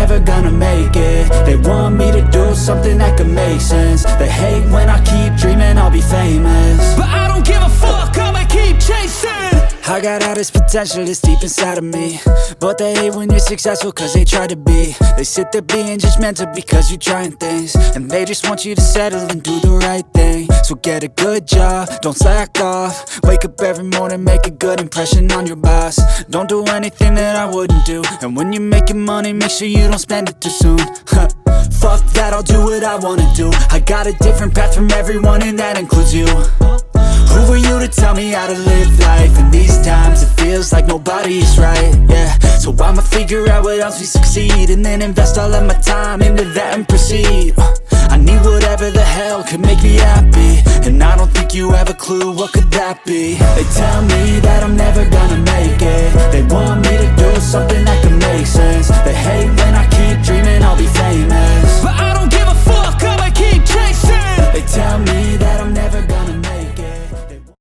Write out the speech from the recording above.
never gonna make it. They want me to do something that could make sense. They hate when I keep dreaming I'll be famous, but I don't give a fuck, I'ma keep chasing. I got all this potential that's deep inside of me, but they hate when you're successful cause they try to be. They sit there being judgmental because you're trying things, and they just want you to settle and do the right thing. So get a good job, don't slack off. Wake up every morning, make a good impression on your boss. Don't do anything that I wouldn't do, and when you're making money, make sure you don't spend it too soon. Fuck that, I'll do what I wanna do. I got a different path from everyone, and that includes you. Who are you to tell me how to live life? In these times it feels like nobody is right, yeah. So I'ma figure out what else we succeed, and then invest all of my time into that and proceed. I need whatever the hell could make me happy, and I don't think you have a clue what could that be. They tell me that I'm never gonna make it. They want me to